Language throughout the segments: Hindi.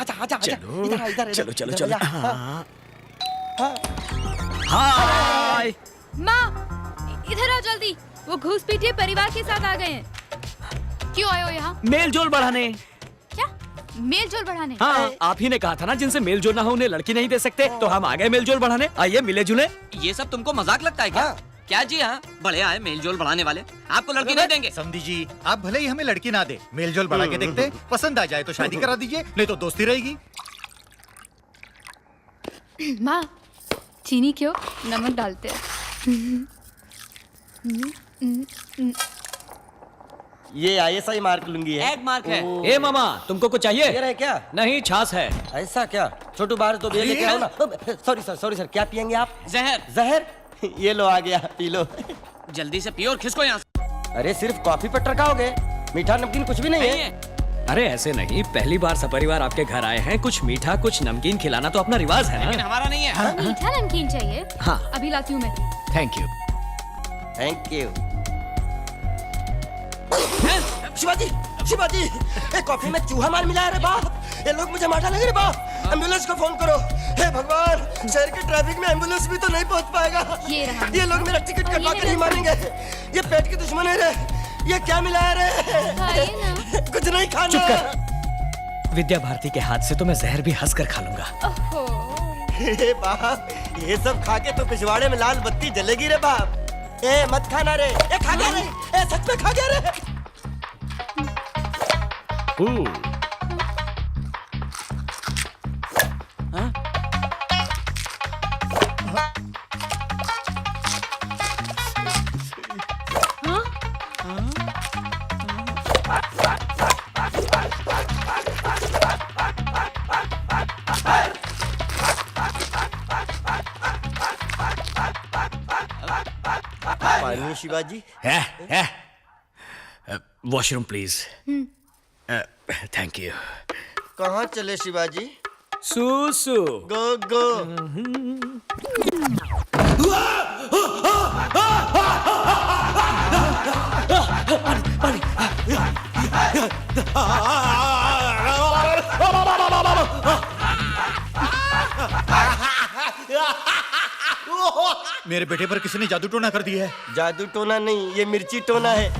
आजा आजा आजा चलो, इधर आ, इधर चलो चलो चलो। हाँ। हाँ। हाय। माँ इधर आओ जल्दी, वो घूसपीटिए परिवार के साथ आ गए हैं। क्यों आए हो यहाँ? मेल जोल बढ़ाने। क्या मेल जोल बढ़ाने? हाँ, आप ही ने कहा था ना जिनसे मेल जोल ना हो उन्हें लड़की नहीं दे सकते, तो हम आ गए मेल जोल बढ़ाने। आइए मिले जुले। ये सब तुमको मजाक लगता है क्या? हाँ। क्या जी हाँ, बड़े आए मेल जोल बढ़ाने वाले, आपको लड़की नहीं देंगे। समधी जी, आप भले ही हमें लड़की ना दे, मेल जोल बढ़ा के देखते, पसंद आ जाए तो शादी करा दीजिए, नहीं तो दोस्ती रहेगी। माँ चीनी क्यों, नमक डालते हैं। ये ISI मार्क लूंगी है। एग मार्क है। ए मामा, तुमको कुछ चाहिए? ये रहे क्या? नहीं, छाछ है। ऐसा क्या? छोटू बाहर तो बियर लेके आओ ना। सॉरी सर, क्या पियेंगे आप? जहर। जहर? ये लो आ गया, पी लो। जल्दी से पियो और खिसको यहाँ से। अरे सिर्फ कॉफी पर टरकाओगे, मीठा नमकीन कुछ भी नहीं नहीं है। है। अरे ऐसे नहीं, पहली बार सपरिवार आपके घर आए हैं, कुछ मीठा कुछ नमकीन खिलाना तो अपना रिवाज है लेकिन ना। हमारा नहीं है। मीठा नमकीन चाहिए? हाँ। अभी लाती हूँ मैं। Thank you. Thank you. Shivaji, Shivaji, ये कॉफी में चूहा मार मिला है रे बाप। ये लोग मुझे मार डालेंगे रे बाप। एम्बुलेंस को फोन करो। हे भगवान, शहर के ट्रैफिक में एम्बुलेंस भी तो नहीं पहुंच पाएगा। ये रहा। ये लोग मेरा टिकट कटवा कर ही मारेंगे। ये पेट के दुश्मन है रे। ये क्या मिला है रे? खाइए ना। कुछ नहीं खाना। चुप कर। विद्या भारती के हाथ से तो मैं जहर भी हंस कर खा लूंगा। ओहो। हे बाप, ये सब खा के तो पिछवाड़े में लाल बत्ती जलेगी रे बाप। ए मत खाना रे। ए खा गया रे। ए सच में खा गया रे। पानी शिवाजी। है। Washroom please. Thank you. कहाँ चले शिवाजी? सुसु। गो गो। मेरे बेटे पर किसी ने जादू टोना कर दिया है। जादू टोना नहीं, ये मिर्ची टोना है।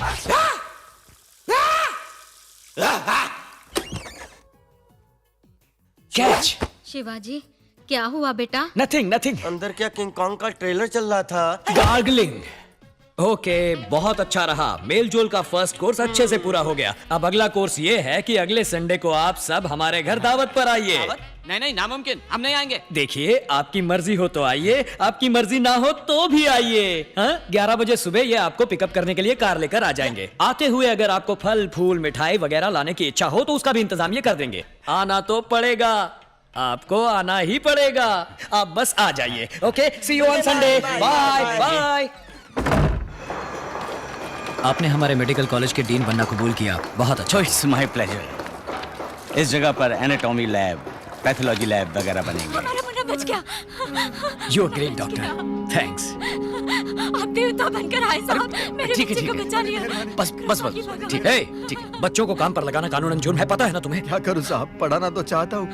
कैच। शिवाजी क्या हुआ बेटा? Nothing nothing. अंदर क्या किंग कॉन्ग का ट्रेलर चल रहा था? गार्गलिंग। ओके, बहुत अच्छा रहा। मेल जोल का फर्स्ट कोर्स अच्छे से पूरा हो गया। अब अगला कोर्स ये है कि अगले संडे को आप सब हमारे घर दावत पर आइए। दावत? नहीं, नामुमकिन, हम नहीं आएंगे। देखिए, आपकी मर्जी हो तो आइए, आपकी मर्जी ना हो तो भी आइए। 11 बजे सुबह ये आपको पिकअप करने के लिए कार लेकर आ जाएंगे। आते हुए अगर आपको फल फूल मिठाई वगैरह लाने की इच्छा हो तो उसका भी इंतजाम ये कर देंगे। आना तो पड़ेगा, आपको आना ही पड़ेगा। आप बस आ जाइए। Okay, see you on Sunday. Bye bye. आपने हमारे मेडिकल कॉलेज के डीन बनना कबूल किया, बहुत अच्छा। It's my pleasure. इस जगह पर एनाटॉमी लैब, पैथोलॉजी लैब वगैरह बनेंगे। हमारा मुन्ना बच गया। You are great doctor, thanks. आप देवता बनकर आए साहब, मेरे ठीक है, बच्चे ठीक को है। बचा लिया। बस बस बस, ठीक है, ठीक है। बच्चों को काम पर लगाना कानूनन जुर्म है, पता है ना तुम्हें? क्या करूं साहब, पढ़ाना तो चाहता हूँ,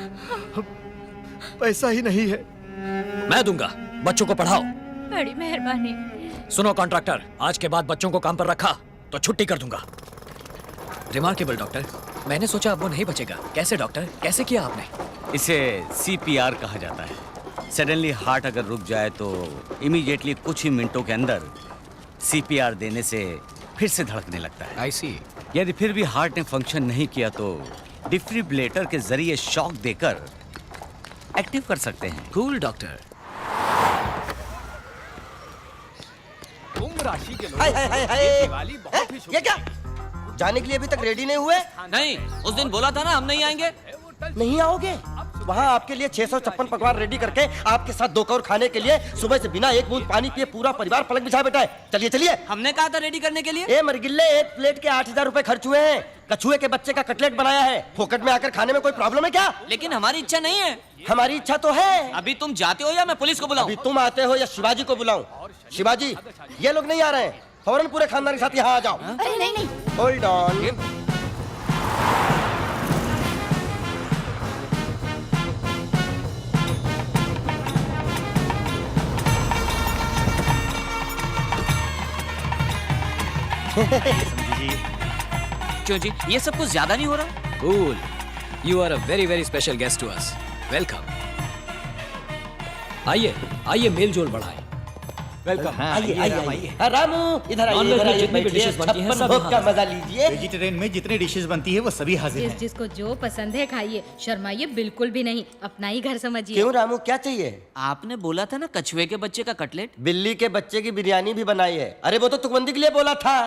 पैसा ही नहीं है। मैं दूंगा, बच्चों को पढ़ाओ। बड़ी मेहरबानी। सुनो कॉन्ट्रैक्टर, आज के बाद बच्चों को काम पर रखा तो छुट्टी कर दूंगा। रिमार्केबल डॉक्टर, मैंने सोचा अब वो नहीं बचेगा। कैसे डॉक्टर, कैसे किया आपने? इसे CPR कहा जाता है। सडनली हार्ट अगर रुक जाए तो इमीडिएटली कुछ ही मिनटों के अंदर CPR देने से फिर से धड़कने लगता है। आई सी। यदि फिर भी हार्ट ने फंक्शन नहीं किया तो डिफिब्रिलेटर के जरिए शॉक देकर एक्टिव कर सकते हैं। Cool doctor. Hi hi hi hi. ये क्या? जाने के लिए अभी तक रेडी नहीं हुए? नहीं, उस दिन बोला था ना हम नहीं आएंगे। नहीं आओगे? वहाँ आपके लिए 656 पकवान रेडी करके आपके साथ 2 कौर खाने के लिए सुबह से बिना एक बूंद पानी पिए पूरा परिवार पलक बिछाए बैठा है। चलिए चलिए। हमने कहा था रेडी करने के लिए। ए मरगिल्ले, एक प्लेट के 8000 रुपए खर्च हुए हैं। कछुए के बच्चे का कटलेट बनाया है। फोकट में आकर खाने में कोई प्रॉब्लम है क्या? लेकिन हमारी इच्छा नहीं है। हमारी इच्छा तो है। अभी तुम जाते हो या मैं पुलिस को बुलाऊं? अभी तुम आते हो या शिवाजी को बुलाऊं? शिवाजी, ये लोग नहीं आ रहे हैं। फौरन पूरे खानदान के साथ यहाँ आ जाओ। अरे नहीं नहीं। Hold on. क्यों जी, ये सब कुछ ज्यादा नहीं हो रहा? Cool, you are a very very special guest to us. Welcome. आइए आइए, मेल जोल बढ़ाएं। आइए आइए। रामू इधर आइए, Non-veg इधर में आइए, जितनी भी बैठिए, dishes बनती हैं, छप्पन सब भोग यहाँ का हैं। मजा लीजिए। वेजिटेरियन में जितनी डिशेस बनती है वो सभी हाजिर जिस हैं। जिसको जो पसंद है खाइए, शर्माइए बिल्कुल भी नहीं, अपना ही घर समझिए। क्यों रामू, क्या चाहिए? आपने बोला था ना कछुए के बच्चे का कटलेट। बिल्ली के बच्चे की बिरयानी भी बनाई है। अरे वो तो तुकबंदी के लिए बोला था।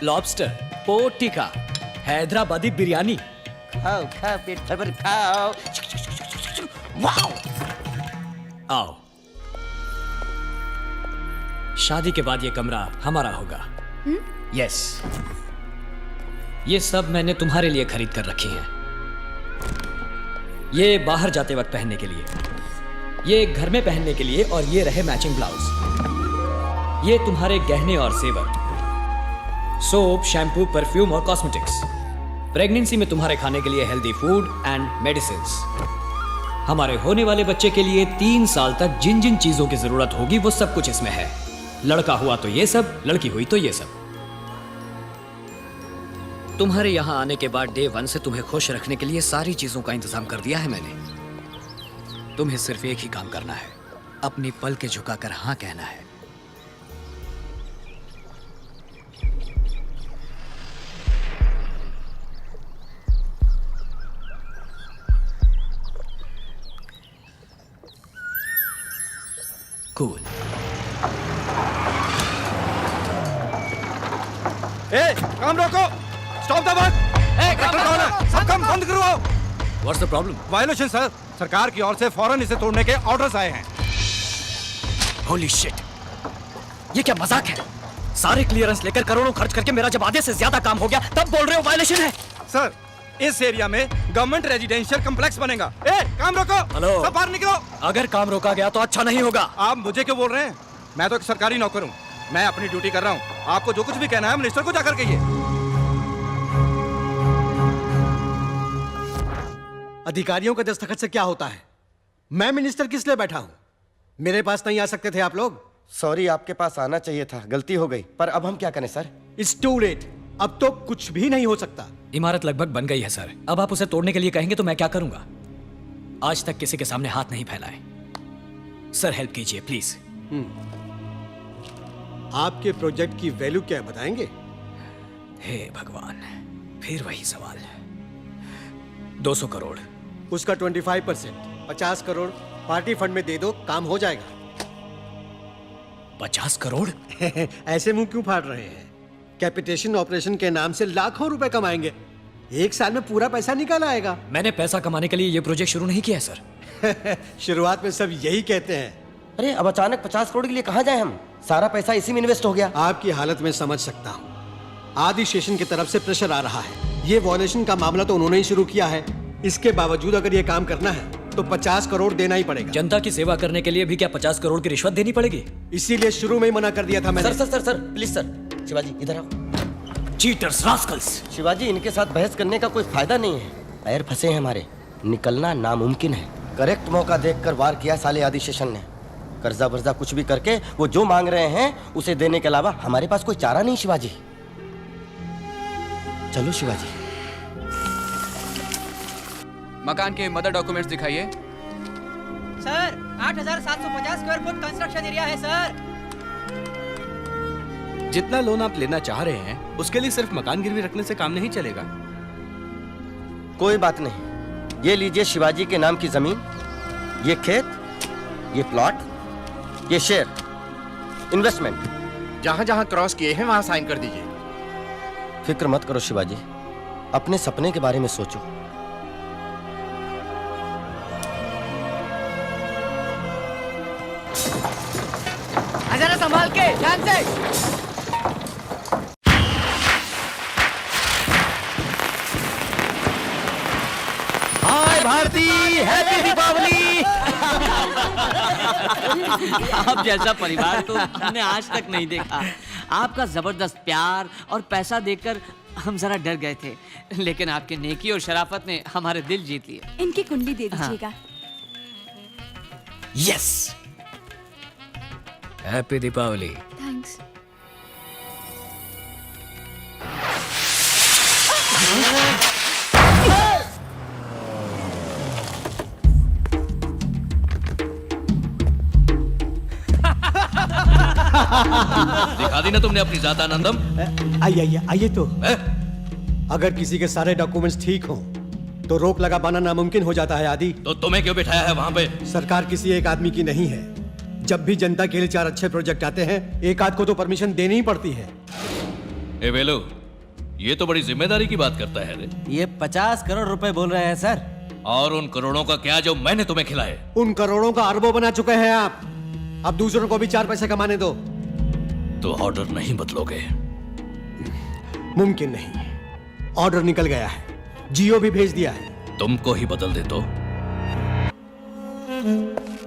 Lobster, pork tikka, Hyderabadi biryani. खाओ खाओ, पेट भर भर खाओ। वाओ। आओ। शादी के बाद ये कमरा हमारा होगा। यस, ये सब मैंने तुम्हारे लिए खरीद कर रखी हैं। ये बाहर जाते वक्त पहनने के लिए, ये घर में पहनने के लिए, और ये रहे मैचिंग ब्लाउज। ये तुम्हारे गहने और जेवर, सोप, शैम्पू, परफ्यूम और कॉस्मेटिक्स। प्रेगनेंसी में तुम्हारे खाने के लिए हेल्दी फूड एंड मेडिसिन्स। हमारे होने वाले बच्चे के लिए 3 साल तक जिन जिन चीजों की जरूरत होगी वो सब कुछ इसमें है। लड़का हुआ तो ये सब, लड़की हुई तो ये सब। तुम्हारे यहां आने के बाद डे 1 से तुम्हें खुश रखने के लिए सारी चीजों का इंतजाम कर दिया है मैंने। तुम्हें सिर्फ एक ही काम करना है, अपनी पल के झुकाकर हां कहना है। कूल। काम रोको, स्टॉप द वर्क। कौन है? सब काम बंद करवाओ। What's the problem? Violation sir, सरकार की ओर से फौरन इसे तोड़ने के ऑर्डर्स आए हैं। होली शिट, ये क्या मजाक है? सारे क्लियरेंस लेकर करोड़ों खर्च करके मेरा जब आधे से ज्यादा काम हो गया तब बोल रहे हो वायलेशन है? सर, इस एरिया में गवर्नमेंट रेजिडेंशियल कॉम्प्लेक्स बनेगा। काम रोको। हेलो। सब बाहर निकलो। अगर काम रोका गया तो अच्छा नहीं होगा। आप मुझे क्यों बोल रहे हैं? मैं तो एक सरकारी नौकर हूँ, मैं अपनी ड्यूटी कर रहा हूँ। आपको जो कुछ भी कहना है मिनिस्टर को जाकर कहिए। अधिकारियों के दस्तखत से क्या होता है? मैं मिनिस्टर किस लिए बैठा हूं? मेरे पास नहीं आ सकते थे आप लोग? सॉरी, आपके पास आना चाहिए था, गलती हो गई। पर अब हम क्या करें सर? इट्स टू लेट, अब तो कुछ भी नहीं हो सकता। इमारत लगभग बन गई है सर, अब आप उसे तोड़ने के लिए कहेंगे तो मैं क्या करूंगा? आज तक किसी के सामने हाथ नहीं फैलाए। सर हेल्प कीजिए प्लीज। आपके प्रोजेक्ट की वैल्यू क्या है बताएंगे? हे भगवान, फिर वही सवाल। 200 करोड़। उसका 25%, 50 करोड़ पार्टी फंड में दे दो, काम हो जाएगा। 50 करोड़? ऐसे मुंह क्यों फाड़ रहे हैं? कैपिटेशन ऑपरेशन के नाम से लाखों रुपए कमाएंगे, 1 साल में पूरा पैसा निकल आएगा। मैंने पैसा कमाने के लिए ये प्रोजेक्ट शुरू नहीं किया है सर। शुरुआत में सब यही कहते हैं। अरे अब अचानक 50 करोड़ के लिए कहाँ जाए हम? सारा पैसा इसी में इन्वेस्ट हो गया। आपकी हालत में समझ सकता हूँ। आदि स्टेशन की तरफ से प्रेशर आ रहा है। ये वॉयलेशन का मामला तो उन्होंने ही शुरू किया है। इसके बावजूद अगर ये काम करना है तो 50 करोड़ देना ही पड़ेगा। जनता की सेवा करने के लिए भी क्या 50 करोड़ की रिश्वत देनी पड़ेगी? इसीलिए शुरू में ही मना कर दिया था मैंने। Sir sir sir sir please sir, Shivaji इधर आओ। Cheaters, Rascals. शिवाजी, इनके साथ बहस करने का कोई फायदा नहीं है। पैर फंसे हैं हमारे, निकलना नामुमकिन है। करेक्ट मौका देखकर वार किया साले आदि शेषन ने। कर्जा वर्जा कुछ भी करके वो जो मांग रहे हैं उसे देने के अलावा हमारे पास कोई चारा नहीं। शिवाजी चलो शिवाजी। मकान के मदर डॉक्यूमेंट्स दिखाइए। Sir 8,750 square foot construction area है सर। जितना लोन आप लेना चाह रहे हैं उसके लिए सिर्फ मकान गिरवी रखने से काम नहीं चलेगा। कोई बात नहीं, ये लीजिए शिवाजी के नाम की जमीन, ये खेत, ये प्लॉट, ये शेयर, इन्वेस्टमेंट। जहाँ जहाँ क्रॉस किए हैं वहाँ साइन कर दीजिए। फिक्र मत करो शिवाजी, अपने सपने के बारे में सोचो। जरा संभाल के, ध्यान से। हाय भारती, हैप्पी दीपावली। आप जैसा परिवार तो हमने आज तक नहीं देखा। आपका जबरदस्त प्यार और पैसा देखकर हम जरा डर गए थे, लेकिन आपके नेकी और शराफत ने हमारे दिल जीत लिए। इनकी कुंडली दे दीजिएगा। Yes, happy Deepawali. थैंक्स। ना तुमने अपनी जात आनंदम? आइए आइए आइए तो हैं? अगर किसी के सारे डॉक्यूमेंट्स ठीक हों तो रोक लगा पाना नामुमकिन हो जाता है आदि। तो तुम्हें क्यों बिठाया है वहां पे? सरकार किसी एक आदमी की नहीं है। जब भी जनता के लिए 4 अच्छे प्रोजेक्ट आते हैं एक आध को तो परमिशन देनी ही पड़ती है। ए वेलो, ये तो बड़ी जिम्मेदारी की बात करता है रे। ये 50 करोड़ रुपए बोल रहे हैं सर। और उन करोड़ों का क्या जो मैंने तुम्हें खिलाए? उन करोड़ों का अरबों बना चुके हैं आप। अब दूसरों को भी 4 पैसे कमाने दो। तो ऑर्डर नहीं बदलोगे? मुमकिन नहीं। ऑर्डर निकल गया है, जियो भी भेज दिया है। तुमको ही बदल दे तो?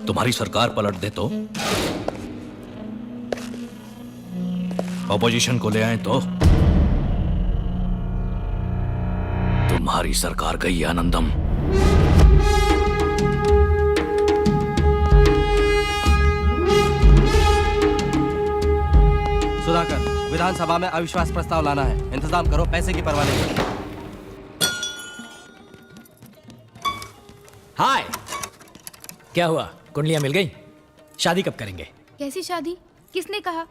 तुम्हारी सरकार पलट दे तो? ऑपोजिशन को ले आए तो? तुम्हारी सरकार गई आनंदम। सुधाकर, विधानसभा में अविश्वास प्रस्ताव लाना है। इंतजाम करो, पैसे की परवाह नहीं। हाय, क्या हुआ? कुंडलियां मिल गई? शादी कब करेंगे? कैसी शादी? किसने कहा?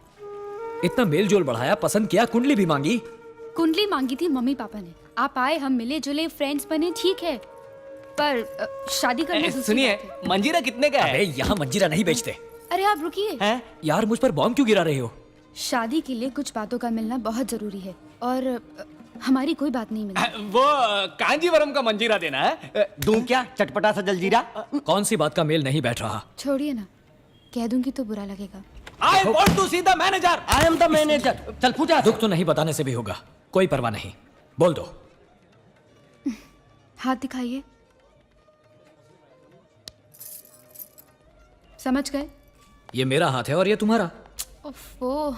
इतना मेल जोल बढ़ाया, पसंद किया, कुंडली भी मांगी। कुंडली मांगी थी मम्मी पापा ने। आप आए, हम मिले जुले, फ्रेंड्स बने, ठीक है, पर शादी करना दूसरी सुनिए, बात है। मंजीरा कितने का है? अबे यहाँ मंजीरा नहीं बेचते। अरे आप रुकिए। यार मुझ पर बॉम्ब क्यों गिरा रहे हो? शादी के लिए कुछ बातों का मिलना बहुत जरूरी है और हमारी कोई बात नहीं मिली। वो कांजीवरम का मंजीरा देना है। दूं क्या चटपटा सा जलजीरा? कौन सी बात का मेल नहीं बैठ रहा? छोड़िए ना, कह दूंगी तो बुरा लगेगा। I want to see the manager. I am the manager. चल पूजा। दुख तो नहीं बताने से भी होगा, कोई परवाह नहीं, बोल दो। हाथ दिखाइए। समझ गए? ये मेरा हाथ है और ये तुम्हारा। ओफो,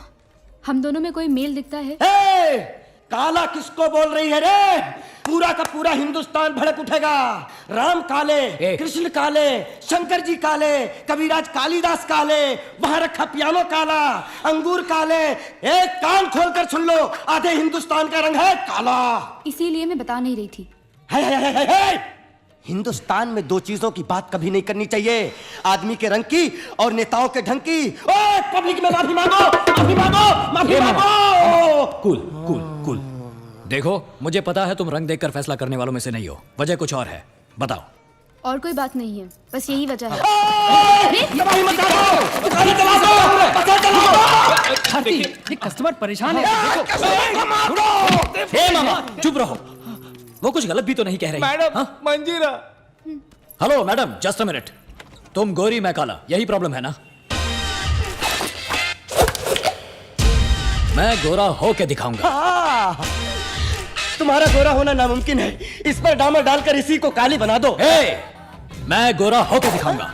हम दोनों में कोई मेल दिखता है? ए, काला किसको बोल रही है रे? पूरा का पूरा हिंदुस्तान भड़क उठेगा। राम काले, कृष्ण काले, शंकर जी काले, कबीराज कालिदास काले, वहां रखा पियानो काला, अंगूर काले। एक कान खोलकर सुन लो, आधे हिंदुस्तान का रंग है काला। इसीलिए मैं बता नहीं रही थी। है। हिंदुस्तान में 2 चीजों की बात कभी नहीं करनी चाहिए, आदमी के रंग की और नेताओं के ढंग की। ओए, पब्लिक में माफी मांगो, माफी मांगो, माफी मांगो। Cool cool cool. देखो, मुझे पता है तुम रंग देखकर फैसला करने वालों में से नहीं हो, वजह कुछ और है, बताओ। और कोई बात नहीं है, बस यही वजह है। ये कस्टमर परेशान है। हे मामा, चुप रहो, वो कुछ गलत भी तो नहीं कह रही। मैडम, मंजीरा। Hello madam, just a minute. तुम गोरी, मैं काला, यही प्रॉब्लम है ना? मैं गोरा होके दिखाऊंगा। तुम्हारा गोरा होना नामुमकिन है, इस पर डामर डालकर इसी को काली बना दो। मैं गोरा होके दिखाऊंगा।